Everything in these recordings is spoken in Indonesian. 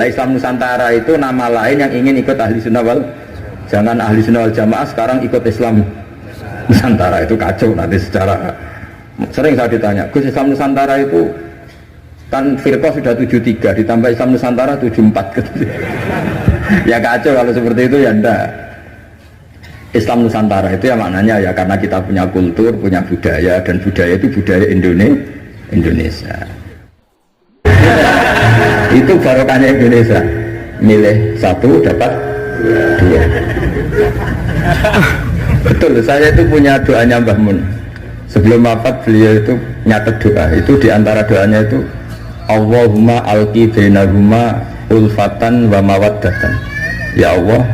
Lah Islam Nusantara itu nama lain yang ingin ikut ahli sunnah wal, jangan ahli sunnah wal jamaah sekarang ikut Islam Nusantara, itu kacau nanti secara. Sering saya ditanya, Gus Islam Nusantara itu kan firqah sudah 73 ditambah Islam Nusantara 74 gitu. Ya kacau kalau seperti itu ya enggak. Islam Nusantara itu ya maknanya ya karena kita punya kultur, punya budaya, dan budaya itu budaya Indonesia. Itu barokahnya Indonesia. Milih satu dapat dua. Betul, saya itu punya doanya Mbah Mun. Sebelum wafat beliau itu nyatet doa. Itu diantara doanya itu Allahumma alqi bainahuma ulfatan wa mawaddatan. Ya Allah,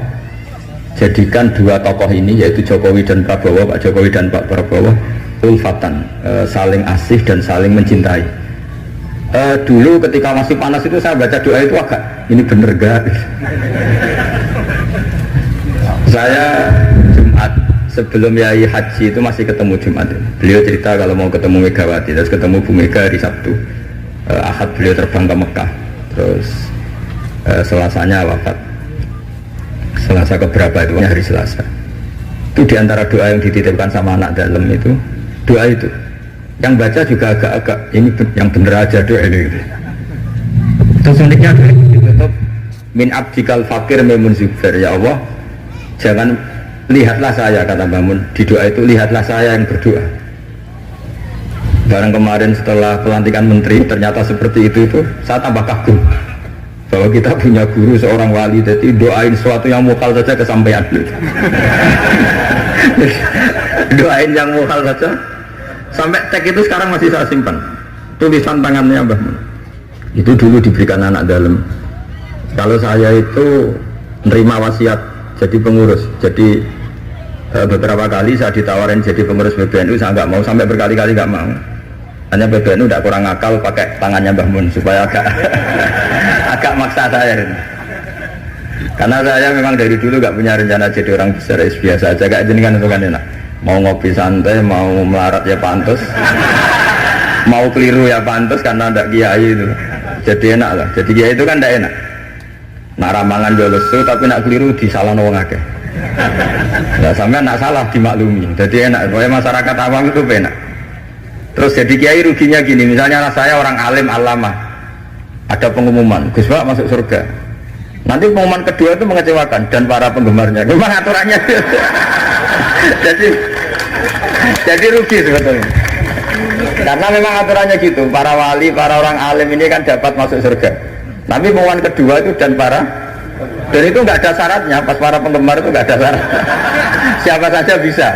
jadikan dua tokoh ini yaitu Jokowi dan Prabowo, Pak Jokowi dan Pak Prabowo ulfatan, saling asih dan saling mencintai. Dulu ketika masih panas itu saya baca doa itu agak ini bener gak? Saya Jumat sebelum Yai Haji itu masih ketemu Jumat. Beliau cerita kalau mau ketemu Megawati, terus ketemu Bu Mega hari Sabtu. Ahad beliau terbang ke Mekah, terus Selasanya wafat. Selasa keberapa itu hari Selasa. Itu diantara doa yang dititipkan sama anak dalam itu doa itu. Yang baca juga agak-agak ini yang bener aja doa ini. Terus uniknya doa itu ditutup min abdikal fakir memun zubair. Ya Allah, jangan lihatlah saya, kata Bangun di doa itu, lihatlah saya yang berdoa. Barang kemarin setelah pelantikan menteri ternyata seperti itu saya tambah kagum bahwa kita punya guru seorang wali, jadi doain sesuatu yang mukal saja kesampaian. Doain yang mukal saja sampai cek itu sekarang masih saya simpan tulisan tangannya Mbah Mun. Itu dulu diberikan anak dalam. Kalau saya itu menerima wasiat jadi pengurus, jadi beberapa kali saya ditawarin jadi pengurus PBNU, saya nggak mau, sampai berkali-kali nggak mau. Hanya PBNU tidak kurang akal pakai tangannya Mbah Mun supaya agak maksa saya. Karena saya memang dari dulu nggak punya rencana jadi orang besar, biasa aja kayak jenengan itu kan enak. Mau ngopi santai, mau melarat ya pantas, mau keliru ya pantas karena ada kiai itu. Jadi enak lah. Jadi kiai itu kan tidak enak. Nak ramangan yo lesu tapi nak keliru disalahno wong akeh. Nah, sampai nak salah dimaklumi. Jadi enak. Pokoknya masyarakat awam itu enak. Terus jadi kiai ruginya gini, misalnya saya orang alim alama, ada pengumuman Gus Pak masuk surga, nanti pengumuman kedua itu mengecewakan dan para penggemarnya, memang aturannya. jadi rugi sebetulnya, karena memang aturannya gitu, para wali, para orang alim ini kan dapat masuk surga, tapi pengumuman kedua itu dan itu nggak ada syaratnya, pas para penggemar itu nggak ada syarat, siapa saja bisa.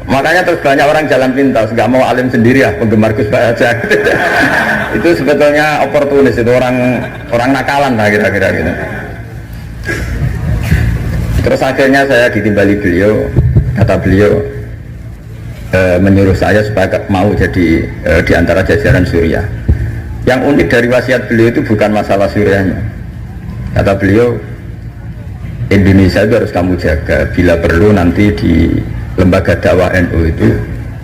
Makanya terus banyak orang jalan pintas, nggak mau alim sendiri ya, penggemar Gus Pak aja. Itu sebetulnya oportunis, itu orang nakalan lah kira-kira gitu. Terus akhirnya saya ditimbali beliau, kata beliau menyuruh saya supaya mau jadi diantara jajaran Suriah. Yang unik dari wasiat beliau itu bukan masalah Suriahnya. Kata beliau, Indonesia itu harus kamu jaga, bila perlu nanti di lembaga dakwah NU itu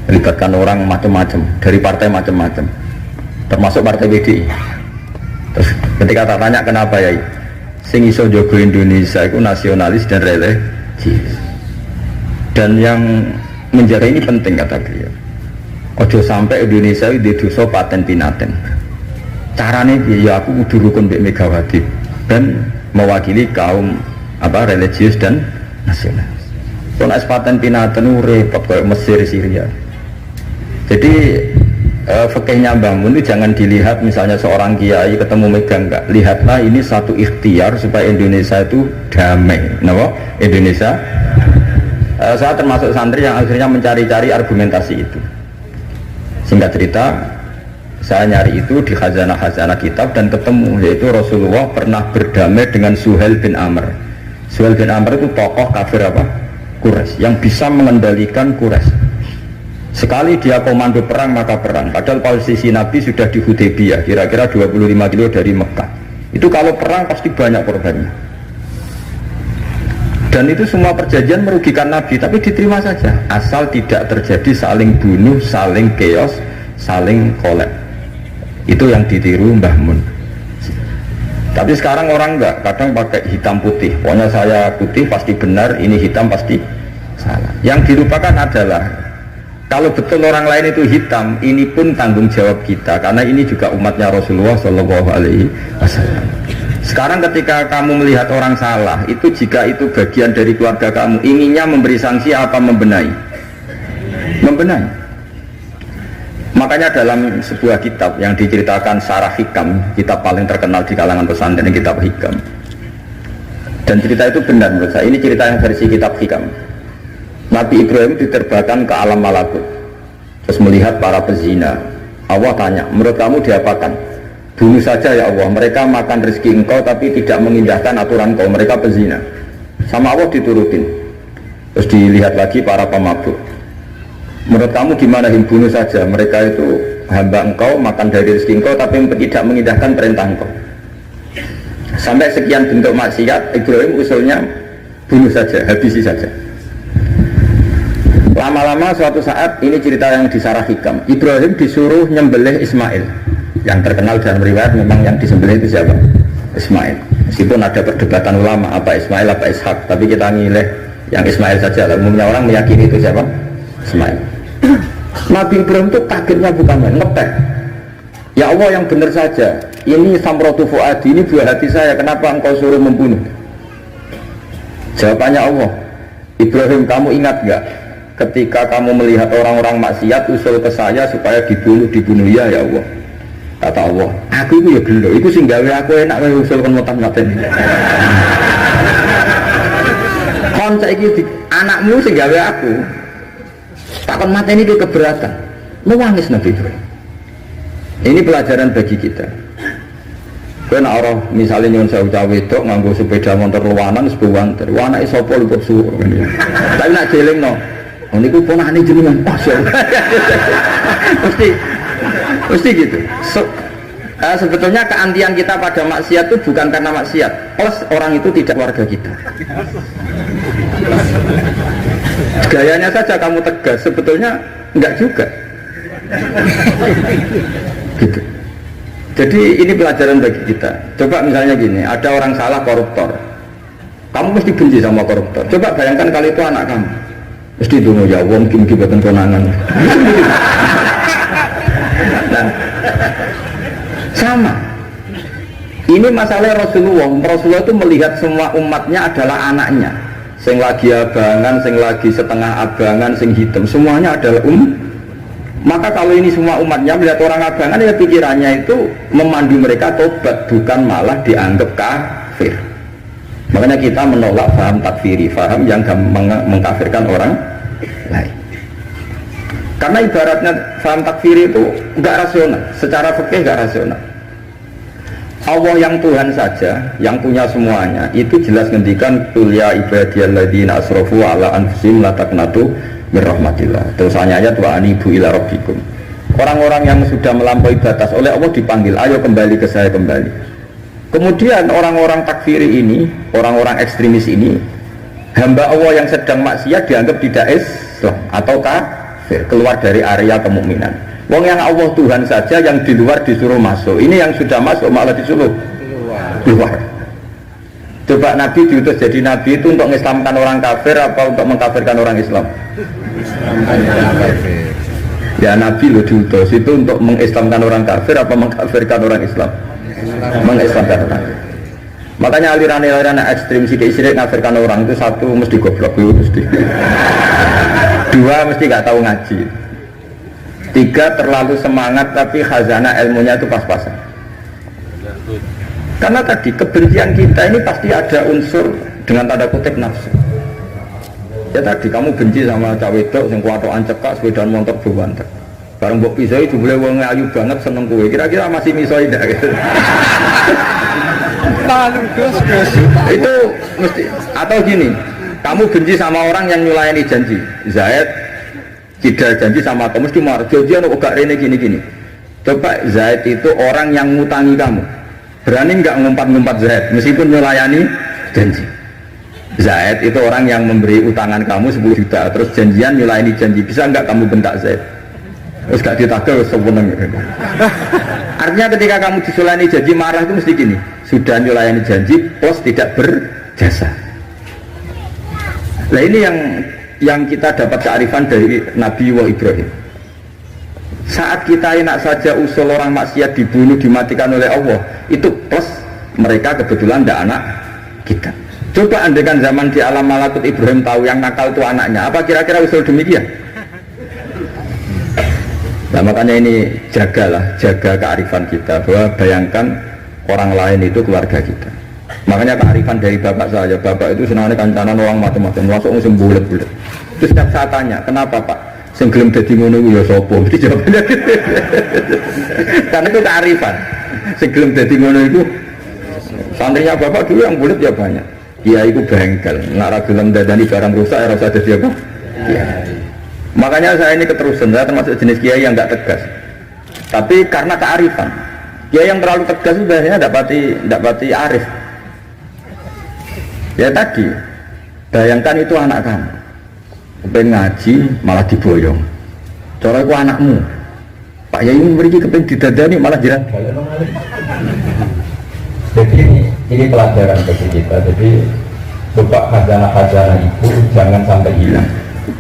melibatkan orang macam-macam dari partai macam-macam termasuk partai PDI. Terus ketika tak tanya kenapa ya sing iso jogo Indonesia itu nasionalis dan religius, dan yang menjaga ini penting kata beliau. Ojo sampai Indonesia itu dosa paten pinaten. Caranya ya aku kudu rukun Mbak Megawati dan mewakili kaum religius dan nasionalis. Kalau paten pinaten repot kayak Mesir, Syria. Jadi fikihnya Mbah Mun itu jangan dilihat misalnya seorang kiai ketemu Mega, enggak. Lihatlah ini satu ikhtiar supaya Indonesia itu damai. Kenapa? Indonesia. Saya termasuk santri yang akhirnya mencari-cari argumentasi itu. Singkat cerita, saya nyari itu di khazanah-khazanah kitab dan ketemu, yaitu Rasulullah pernah berdamai dengan Suhail bin Amr. Suhail bin Amr itu tokoh kafir Quraisy yang bisa mengendalikan Quraisy. Sekali dia komando perang maka perang, padahal posisi Nabi sudah di Hudaybiyah, kira-kira 25 kilo dari Mekah. Itu kalau perang pasti banyak korbannya, dan itu semua perjanjian merugikan Nabi, tapi diterima saja asal tidak terjadi saling bunuh, saling keos, saling kolek. Itu yang ditiru Mbah Mun. Tapi sekarang orang enggak, kadang pakai hitam putih. Pokoknya saya putih pasti benar, ini hitam pasti salah. Yang dilupakan adalah kalau betul orang lain itu hitam, ini pun tanggung jawab kita karena ini juga umatnya Rasulullah Shallallahu Alaihi Wasallam. Sekarang ketika kamu melihat orang salah, itu jika itu bagian dari keluarga kamu, inginnya memberi sanksi apa membenahi? Membenahi. Makanya dalam sebuah kitab yang diceritakan Sarah Hikam, kitab paling terkenal di kalangan pesantren, kitab Hikam. Dan cerita itu benar menurut saya. Ini cerita yang versi kitab Hikam. Nabi Ibrahim diterbangkan ke alam malakut, terus melihat para pezina. Allah tanya, menurut kamu diapakan? Bunuh saja ya Allah. Mereka makan rezeki engkau tapi tidak mengindahkan aturan kau. Mereka pezina. Sama Allah diturutin. Terus dilihat lagi para pemabuk. Menurut kamu gimana, bunuh saja, mereka itu hamba engkau, makan dari rezeki engkau tapi tidak mengindahkan perintah engkau. Sampai sekian bentuk maksiat, Ibrahim usulnya bunuh saja, habisi saja. Lama-lama suatu saat, ini cerita yang di Sarah Hikam, Ibrahim disuruh nyembelih Ismail. Yang terkenal dalam riwayat memang yang disembelih itu siapa? Ismail. Meskipun ada perdebatan ulama apa Ismail apa Ishak, tapi kita milih yang Ismail saja. Umumnya orang meyakini itu siapa? Ismail. Nabi Ibrahim itu kagetnya bukan main, ngetek. Ya Allah, yang benar saja, ini samrotu fuadi, ini buah hati saya, kenapa engkau suruh membunuh? Jawabannya Allah, Ibrahim, kamu ingat gak ketika kamu melihat orang-orang maksiat usul ke saya supaya dibunuh ya Allah. Kata Allah, aku itu ya gelo, itu sing gawe aku enak usul kon motan-motan. Kon saiki anakmu sing gawe aku takkan mati ini keberatan, menangis Nabi Ibrahim. Ini pelajaran bagi kita. Kan orang misalnya nyon saya cawe itu nganggo sepeda motor luanan sebuah antar, wana isopo luput suhu. Tapi nak jeling no, ini ku ponakane jenengan, mesti gitu. Sebetulnya keantian kita pada maksiat itu bukan karena maksiat, plus orang itu tidak warga kita. Gayanya saja kamu tegas, sebetulnya enggak juga. Gitu. Jadi ini pelajaran bagi kita. Coba misalnya gini, ada orang salah koruptor, kamu mesti benci sama koruptor. Coba bayangkan kalau itu anak kamu, mesti dungu ya wong mungkin buatan konangan. Nah, sama. Ini masalah Rasulullah itu melihat semua umatnya adalah anaknya. Sing lagi abangan, sing lagi setengah abangan, sing hitam, semuanya adalah Maka kalau ini semua umatnya melihat orang abangan, ya pikirannya itu memandu mereka tobat, bukan malah dianggap kafir. Makanya kita menolak faham takfiri, faham yang mengkafirkan orang lain. Karena ibaratnya faham takfiri itu enggak rasional, secara fikih enggak rasional. Allah yang Tuhan saja, yang punya semuanya, itu jelas ngendikan qul ya ibadiyalladzina asrafu ala anfusihim la taqnatu mir rahmatillah. Terus ayat wa anibu ila rabbikum. Orang-orang yang sudah melampaui batas oleh Allah dipanggil, ayo kembali ke saya kembali. Kemudian orang-orang takfiri ini, orang-orang ekstremis ini, hamba Allah yang sedang maksiat dianggap tidak Islam atau kafir, keluar dari area kemukminan. Wong yang Allah Tuhan saja yang di luar disuruh masuk. Ini yang sudah masuk malah disuruh keluar. Coba Nabi diutus jadi Nabi itu untuk mengislamkan orang kafir apa untuk mengkafirkan orang Islam? Ya Nabi lo diutus itu untuk mengislamkan orang kafir apa mengkafirkan orang Islam? Mengislamkan orang. Makanya aliran-aliran ekstrem sidik-sidik kafirkan orang itu satu mesti goblok, mesti. Dua mesti nggak tahu ngaji. Tiga terlalu semangat tapi khazanah ilmunya itu pas-pasan. Karena tadi kebencian kita ini pasti ada unsur dengan tanda kutip nafsu. Ya tadi kamu benci sama cawe wedok sing kuatokan cekak sepeda motor buwantek. Bareng mbok pisoi jebule wong ayu banget seneng kowe. Kira-kira masih misoi ndak gitu. Itu mesti atau gini, kamu benci sama orang yang nyulayani janji. Zaid tidak janji sama kamu, mesti marah. Janjian kok gak rene gini-gini. Coba Zaid itu orang yang ngutangi kamu, berani nggak ngumpat-ngumpat Zaid meskipun melayani janji? Zaid itu orang yang memberi utangan kamu 10 juta, terus janjian melayani janji, bisa nggak kamu bentak Zaid? Terus gak ditagih sewenang. Artinya ketika kamu disulani janji marah itu mesti gini, sudah nyulayani janji plus tidak berjasa. Nah ini yang kita dapat kearifan dari Nabi Ibrahim. Saat kita enak saja usul orang maksiat dibunuh, dimatikan oleh Allah, itu plus mereka kebetulan tidak anak kita. Coba andaikan zaman di alam malakut Ibrahim tahu yang nakal itu anaknya, apa kira-kira usul demikian? Nah makanya ini jaga kearifan kita, bahwa bayangkan orang lain itu keluarga kita. Makanya kearifan dari bapak saya, bapak itu senangnya kancanan orang macam-macam, masuk musim bulat-bulat. Terus setiap saat tanya, kenapa pak? Sing gelem dadi ngono ya sapa? Mesti jawabannya gitu. Karena itu kearifan. Sing gelem dadi ngono itu santrinya bapak dulu yang bulat ya banyak. Dia itu bengkel, nak ra gelem dadani barang rusak ya rasa dadi apa? Iya. Makanya saya ini keterusan, saya termasuk jenis kiai yang nggak tegas. Tapi karena kearifan, kiai yang terlalu tegas itu biasanya tidak pati arif. Ya tadi, bayangkan itu anak kamu, kepengen ngaji malah diboyong. Cara itu anakmu, Pak Yai memberi kepengen didadani malah jiran. Jadi ini pelajaran bagi kita. Jadi coba khazanah-khazanah itu jangan sampai hilang.